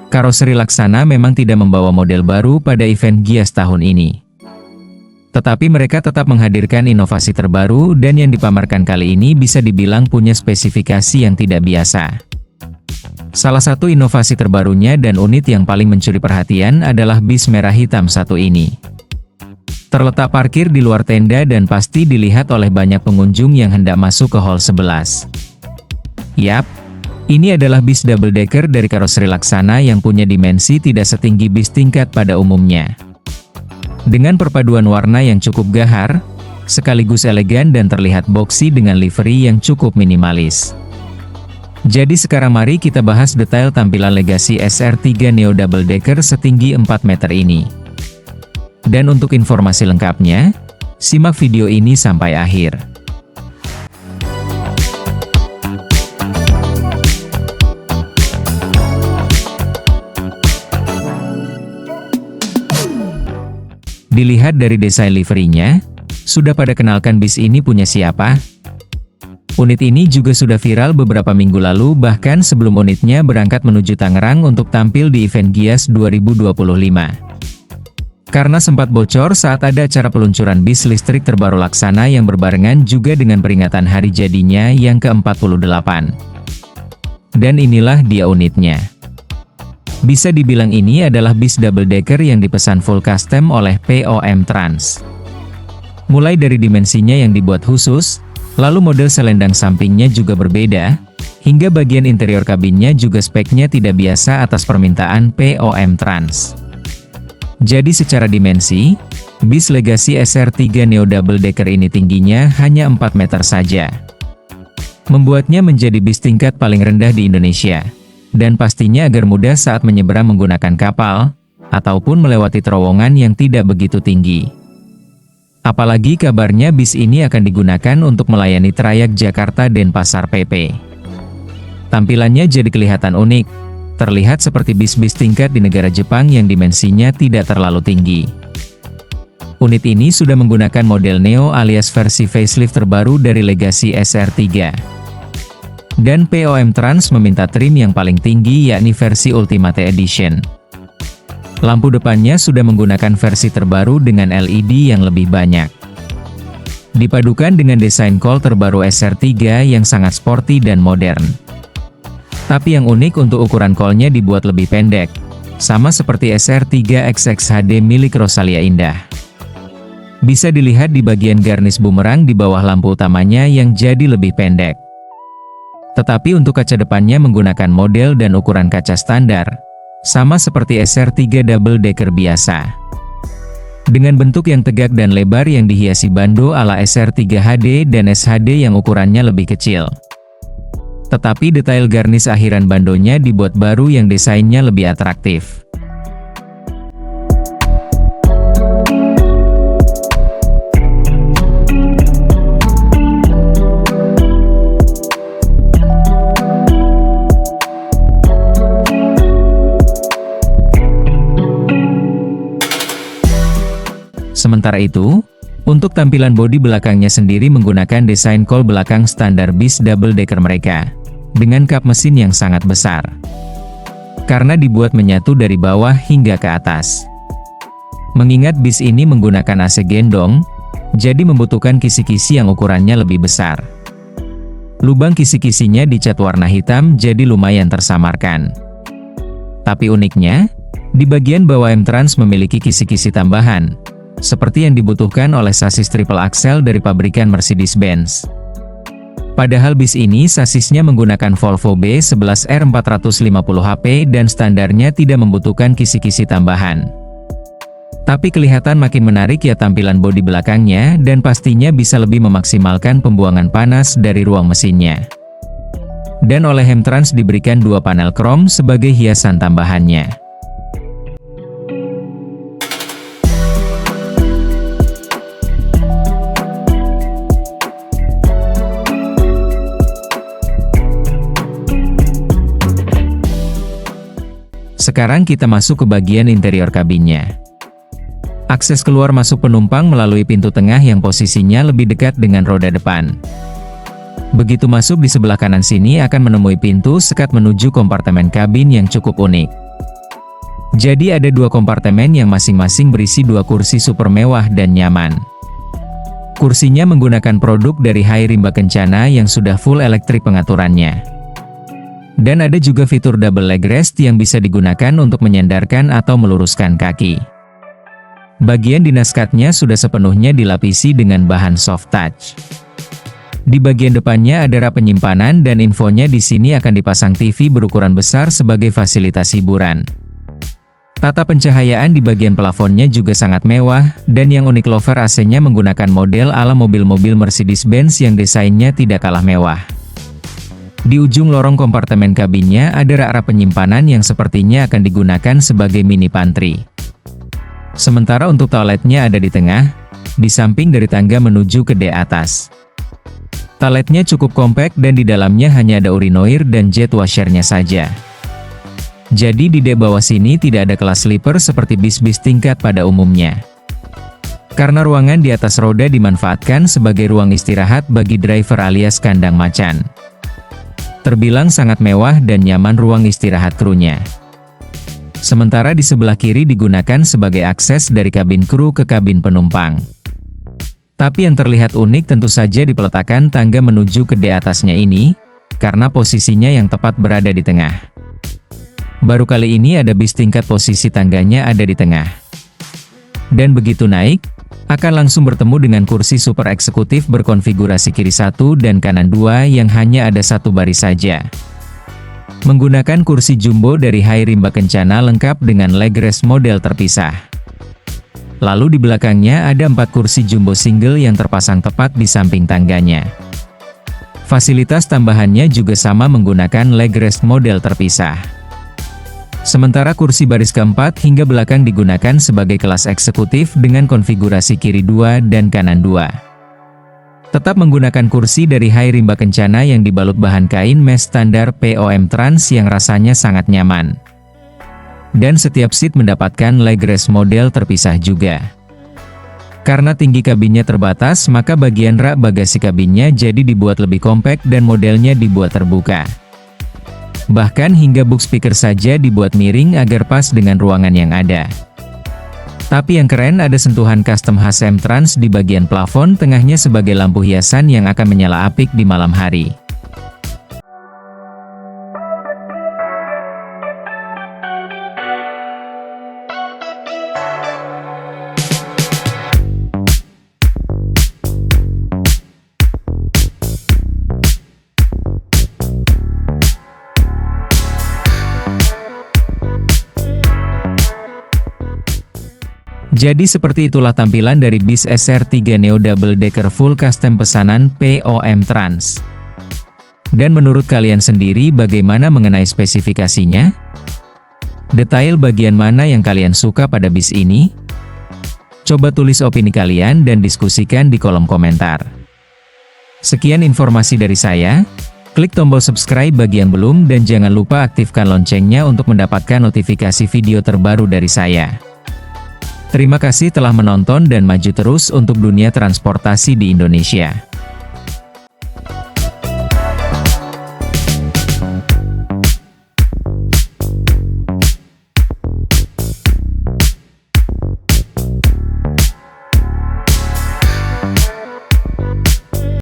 Karoseri Laksana memang tidak membawa model baru pada event Gias tahun ini. Tetapi mereka tetap menghadirkan inovasi terbaru dan yang dipamerkan kali ini bisa dibilang punya spesifikasi yang tidak biasa. Salah satu inovasi terbarunya dan unit yang paling mencuri perhatian adalah bis merah hitam satu ini. Terletak parkir di luar tenda dan pasti dilihat oleh banyak pengunjung yang hendak masuk ke hall 11. Yap, ini adalah bis double decker dari Karoseri Laksana yang punya dimensi tidak setinggi bis tingkat pada umumnya. Dengan perpaduan warna yang cukup gahar, sekaligus elegan dan terlihat boxy dengan livery yang cukup minimalis. Jadi sekarang mari kita bahas detail tampilan Legacy SR3 Neo Double Decker setinggi 4 meter ini. Dan untuk informasi lengkapnya, simak video ini sampai akhir. Dilihat dari desain liverynya, sudah pada kenalkan bis ini punya siapa? Unit ini juga sudah viral beberapa minggu lalu, bahkan sebelum unitnya berangkat menuju Tangerang untuk tampil di event Gias 2025. Karena sempat bocor saat ada acara peluncuran bis listrik terbaru Laksana yang berbarengan juga dengan peringatan hari jadinya yang ke-48. Dan inilah dia unitnya. Bisa dibilang ini adalah bis double decker yang dipesan full custom oleh POM Trans. Mulai dari dimensinya yang dibuat khusus, lalu model selendang sampingnya juga berbeda, hingga bagian interior kabinnya juga speknya tidak biasa atas permintaan POM Trans. Jadi secara dimensi, bis Legacy SR3 Neo Double Decker ini tingginya hanya 4 meter saja. Membuatnya menjadi bis tingkat paling rendah di Indonesia. Dan pastinya agar mudah saat menyeberang menggunakan kapal, ataupun melewati terowongan yang tidak begitu tinggi. Apalagi kabarnya bis ini akan digunakan untuk melayani trayek Jakarta-Denpasar PP. Tampilannya jadi kelihatan unik, terlihat seperti bis-bis tingkat di negara Jepang yang dimensinya tidak terlalu tinggi. Unit ini sudah menggunakan model Neo alias versi facelift terbaru dari Legacy SR3. Dan POM Trans meminta trim yang paling tinggi yakni versi Ultimate Edition. Lampu depannya sudah menggunakan versi terbaru dengan LED yang lebih banyak. Dipadukan dengan desain kol terbaru SR3 yang sangat sporty dan modern. Tapi yang unik untuk ukuran kolnya dibuat lebih pendek, sama seperti SR3 XXHD milik Rosalia Indah. Bisa dilihat di bagian garnish bumerang di bawah lampu utamanya yang jadi lebih pendek. Tetapi untuk kaca depannya menggunakan model dan ukuran kaca standar, sama seperti SR3 Double Decker biasa. Dengan bentuk yang tegak dan lebar yang dihiasi bando ala SR3 HD dan SHD yang ukurannya lebih kecil. Tetapi detail garnish akhiran bandonya dibuat baru yang desainnya lebih atraktif. Sementara itu, untuk tampilan bodi belakangnya sendiri menggunakan desain kol belakang standar bis double decker mereka, dengan kap mesin yang sangat besar. Karena dibuat menyatu dari bawah hingga ke atas. Mengingat bis ini menggunakan AC gendong, jadi membutuhkan kisi-kisi yang ukurannya lebih besar. Lubang kisi-kisinya dicat warna hitam jadi lumayan tersamarkan. Tapi uniknya, di bagian bawah M-Trans memiliki kisi-kisi tambahan, seperti yang dibutuhkan oleh sasis triple axle dari pabrikan Mercedes-Benz. Padahal bis ini sasisnya menggunakan Volvo B11R 450HP dan standarnya tidak membutuhkan kisi-kisi tambahan. Tapi kelihatan makin menarik ya tampilan bodi belakangnya dan pastinya bisa lebih memaksimalkan pembuangan panas dari ruang mesinnya. Dan oleh M-Trans diberikan 2 panel krom sebagai hiasan tambahannya. Sekarang kita masuk ke bagian interior kabinnya. Akses keluar masuk penumpang melalui pintu tengah yang posisinya lebih dekat dengan roda depan. Begitu masuk di sebelah kanan sini akan menemui pintu sekat menuju kompartemen kabin yang cukup unik. Jadi ada dua kompartemen yang masing-masing berisi dua kursi super mewah dan nyaman. Kursinya menggunakan produk dari Hai Rimba Kencana yang sudah full elektrik pengaturannya. Dan ada juga fitur double leg rest yang bisa digunakan untuk menyandarkan atau meluruskan kaki. Bagian dinaskatnya sudah sepenuhnya dilapisi dengan bahan soft touch. Di bagian depannya ada rak penyimpanan dan infonya di sini akan dipasang TV berukuran besar sebagai fasilitas hiburan. Tata pencahayaan di bagian plafonnya juga sangat mewah, dan yang unik lover AC-nya menggunakan model ala mobil-mobil Mercedes-Benz yang desainnya tidak kalah mewah. Di ujung lorong kompartemen kabinnya ada rak penyimpanan yang sepertinya akan digunakan sebagai mini pantry. Sementara untuk toiletnya ada di tengah, di samping dari tangga menuju ke D atas. Toiletnya cukup kompak dan di dalamnya hanya ada urinoir dan jet washernya saja. Jadi di dek bawah sini tidak ada kelas sleeper seperti bis-bis tingkat pada umumnya. Karena ruangan di atas roda dimanfaatkan sebagai ruang istirahat bagi driver alias kandang macan. Terbilang sangat mewah dan nyaman ruang istirahat krunya. Sementara di sebelah kiri digunakan sebagai akses dari kabin kru ke kabin penumpang. Tapi yang terlihat unik tentu saja di peletakan tangga menuju ke D atasnya ini, karena posisinya yang tepat berada di tengah. Baru kali ini ada bis tingkat posisi tangganya ada di tengah. Dan begitu naik, akan langsung bertemu dengan kursi super eksekutif berkonfigurasi kiri 1 dan kanan 2 yang hanya ada satu baris saja. Menggunakan kursi jumbo dari Hai Rimba Kencana lengkap dengan leg rest model terpisah. Lalu di belakangnya ada 4 kursi jumbo single yang terpasang tepat di samping tangganya. Fasilitas tambahannya juga sama menggunakan leg rest model terpisah. Sementara kursi baris keempat hingga belakang digunakan sebagai kelas eksekutif dengan konfigurasi kiri 2 dan kanan 2. Tetap menggunakan kursi dari Hai Rimba Kencana yang dibalut bahan kain mesh standar POM Trans yang rasanya sangat nyaman. Dan setiap seat mendapatkan leg rest model terpisah juga. Karena tinggi kabinnya terbatas, maka bagian rak bagasi kabinnya jadi dibuat lebih kompak dan modelnya dibuat terbuka. Bahkan hingga box speaker saja dibuat miring agar pas dengan ruangan yang ada. Tapi yang keren ada sentuhan custom HSM Trans di bagian plafon tengahnya sebagai lampu hiasan yang akan menyala apik di malam hari. Jadi seperti itulah tampilan dari bis SR3 Neo Double Decker Full Custom pesanan POM Trans. Dan menurut kalian sendiri bagaimana mengenai spesifikasinya? Detail bagian mana yang kalian suka pada bis ini? Coba tulis opini kalian dan diskusikan di kolom komentar. Sekian informasi dari saya. Klik tombol subscribe bagi yang belum dan jangan lupa aktifkan loncengnya untuk mendapatkan notifikasi video terbaru dari saya. Terima kasih telah menonton dan maju terus untuk dunia transportasi di Indonesia.